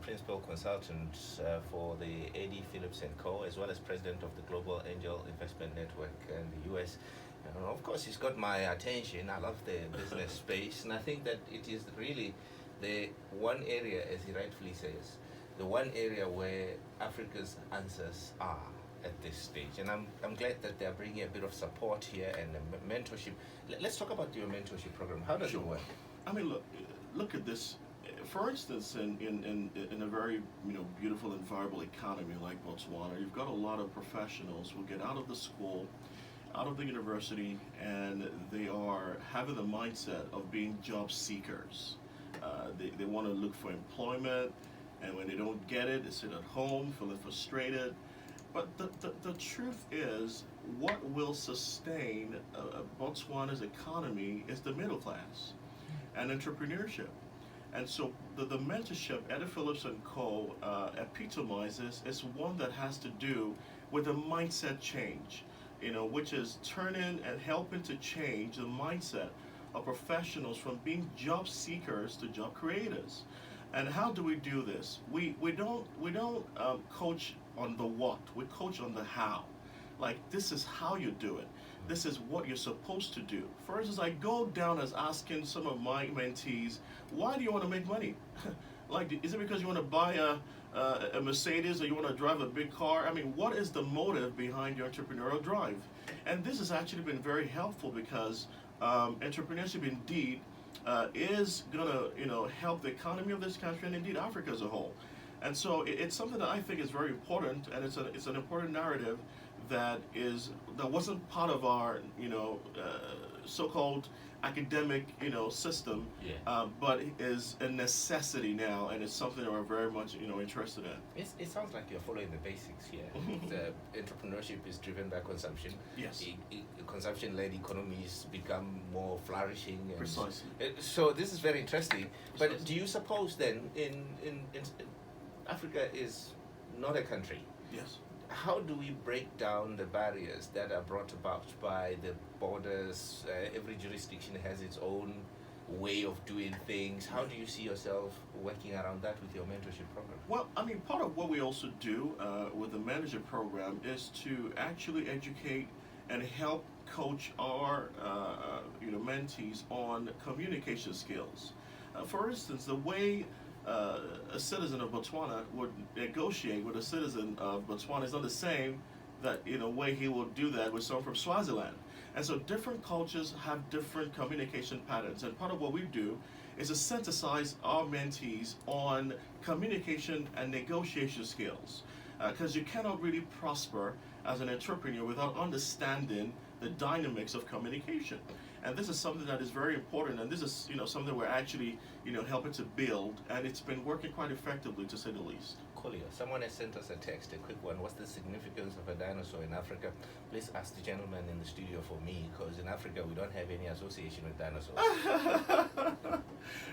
Principal Consultant for the AD Phillips and Co., as well as President of the Global Angel Investment Network in the US. Of course, he's got my attention. I love the business space, and I think that it is really the one area, as he rightfully says, the one area where Africa's answers are at this stage. And I'm glad that they're bringing a bit of support here and mentorship. Let's talk about your mentorship program. How does it work? I mean, look at this. For instance, in a very beautiful and viable economy like Botswana, you've got a lot of professionals who get out of the school, out of the university, and they are having the mindset of being job seekers. They want to look for employment, and when they don't get it, they sit at home feeling frustrated. But the truth is, what will sustain Botswana's economy is the middle class and entrepreneurship. And so the mentorship Eddie Phillips and Co. Epitomizes is one that has to do with a mindset change, which is turning and helping to change the mindset of professionals from being job seekers to job creators. And how do we do this? We don't coach on the what, we coach on the how. Like, this is how you do it. This is what you're supposed to do. For instance, I go down as asking some of my mentees, why do you want to make money? Like, is it because you want to buy a Mercedes, or you want to drive a big car? I mean, what is the motive behind your entrepreneurial drive? And this has actually been very helpful because entrepreneurship indeed is gonna help the economy of this country and indeed Africa as a whole. And so it's something that I think is very important, and it's an important narrative that wasn't part of our so-called academic system, but is a necessity now, and it's something that we're very much interested in. It sounds like you're following the basics here. The entrepreneurship is driven by consumption. Yes. Consumption-led economies become more flourishing. And Precisely. So this is very interesting. But do you suppose then in Africa is not a country? Yes. How do we break down the barriers that are brought about by the borders? Every jurisdiction has its own way of doing things. How do you see yourself working around that with your mentorship program? Well, I mean, part of what we also do with the mentorship program is to actually educate and help coach our mentees on communication skills. For instance, the way a citizen of Botswana would negotiate with a citizen of Botswana is not the same that way he will do that with someone from Swaziland. And so different cultures have different communication patterns, and part of what we do is to synthesize our mentees on communication and negotiation skills, because you cannot really prosper as an entrepreneur without understanding the dynamics of communication. And this is something that is very important, and this is something we're actually helping to build, and it's been working quite effectively, to say the least. Coolio. Someone has sent us a text, a quick one. What's the significance of a dinosaur in Africa? Please ask the gentleman in the studio for me, because in Africa we don't have any association with dinosaurs.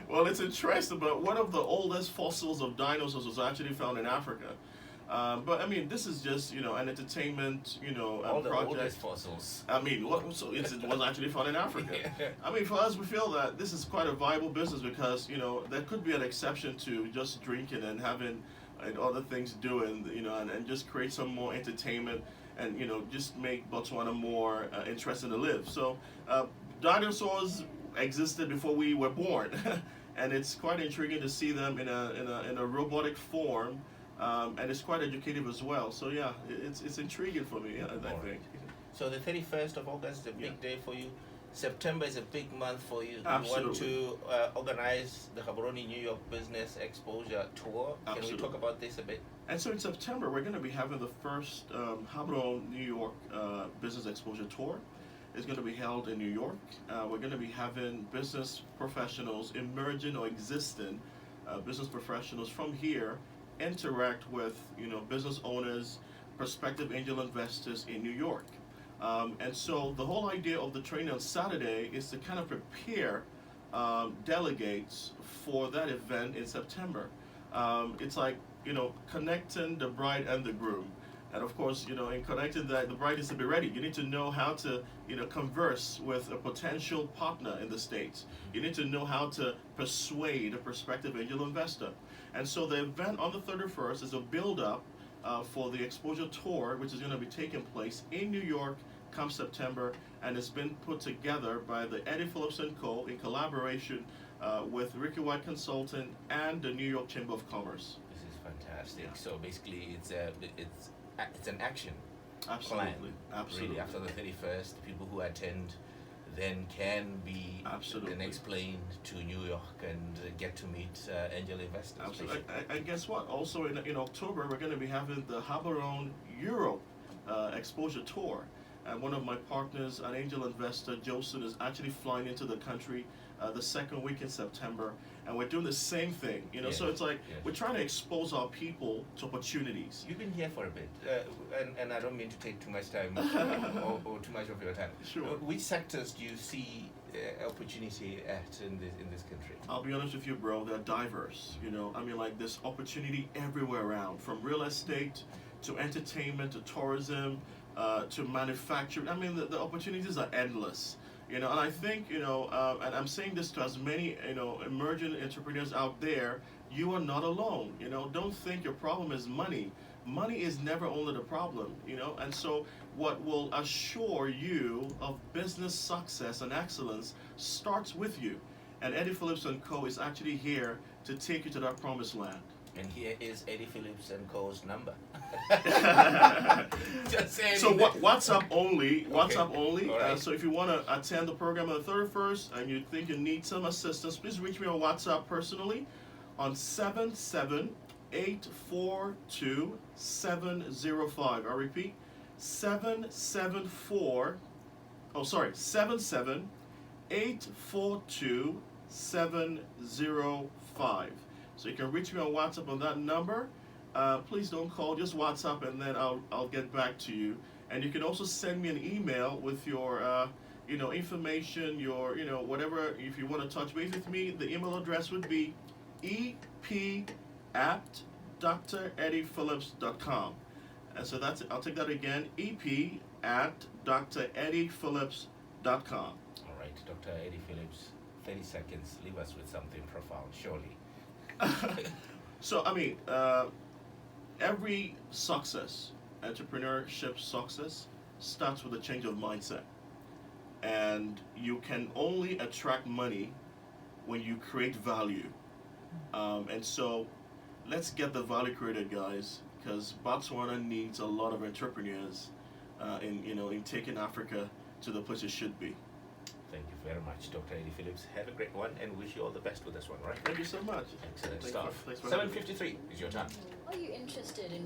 Well, it's interesting, but one of the oldest fossils of dinosaurs was actually found in Africa. But I mean, this is just an entertainment All the project. oldest fossils. I mean, it was actually found in Africa. Yeah. I mean, for us, we feel that this is quite a viable business because there could be an exception to just drinking and having other things doing, and just create some more entertainment and just make Botswana more interesting to live. So dinosaurs existed before we were born, and it's quite intriguing to see them in a robotic form. And it's quite educative as well. So yeah, it's intriguing for me, I think. So the 31st of August is a big day for you. September is a big month for you. Absolutely. You want to organize the Gaborone New York Business Exposure Tour. Absolutely. Can we talk about this a bit? And so in September, we're going to be having the first Gaborone New York Business Exposure Tour. It's going to be held in New York. We're going to be having business professionals, emerging or existing business professionals from here interact with business owners, prospective angel investors in New York. And so the whole idea of the training on Saturday is to kind of prepare delegates for that event in September. It's like connecting the bride and the groom. And of course, in connecting that, the bride is to be ready. You need to know how to, converse with a potential partner in the States. You need to know how to persuade a prospective angel investor. And so the event on the 31st is a build-up for the exposure tour, which is going to be taking place in New York come September, and it's been put together by the Eddie Phillips & Co. in collaboration with Ricky White Consulting and the New York Chamber of Commerce. This is fantastic. Yeah. So basically, it's an action Absolutely. plan. Absolutely. Really, after the 31st, people who attend then can be Absolutely. then explained to New York and get to meet angel investors. Absolutely. And guess what? Also in October, we're going to be having the Haberon Europe exposure tour. And one of my partners, an angel investor, Joseph, is actually flying into the country the second week in September. And we're doing the same thing, Yes. So it's like Yes. we're trying to expose our people to opportunities. You've been here for a bit, and I don't mean to take too much time or too much of your time. Sure. Which sectors do you see opportunity at in this country? I'll be honest with you, bro, they're diverse. Like there's opportunity everywhere around, from real estate to entertainment to tourism to manufacturing. The opportunities are endless. And I think, and I'm saying this to as many, emerging entrepreneurs out there, you are not alone. Don't think your problem is money. Money is never only the problem, and so what will assure you of business success and excellence starts with you. And Eddie Phillips & Co. is actually here to take you to that promised land. And here is Eddie Phillips and Co.'s number. Just saying. So WhatsApp only. WhatsApp Okay. only. All right. So if you want to attend the program on the 31st and you think you need some assistance, please reach me on WhatsApp personally on 77842-705. I repeat, 77842-705. So you can reach me on WhatsApp on that number. Please don't call, just WhatsApp, and then I'll get back to you. And you can also send me an email with your information, your whatever. If you want to touch base with me, the email address would be ep@dreddyphillips.com. And so that's it. I'll take that again, ep@dreddyphillips.com. All right, Dr. Eddie Phillips, 30 seconds. Leave us with something profound, surely. So, every success, entrepreneurship success, starts with a change of mindset. And you can only attract money when you create value. And so, let's get the value created, guys, because Botswana needs a lot of entrepreneurs in taking Africa to the place it should be. Thank you very much, Dr. Eddie Phillips. Have a great one, and wish you all the best with this one, right? Thank you so much. Excellent Thank stuff. you. Thanks for having me. 7:53 is your time. Are you interested in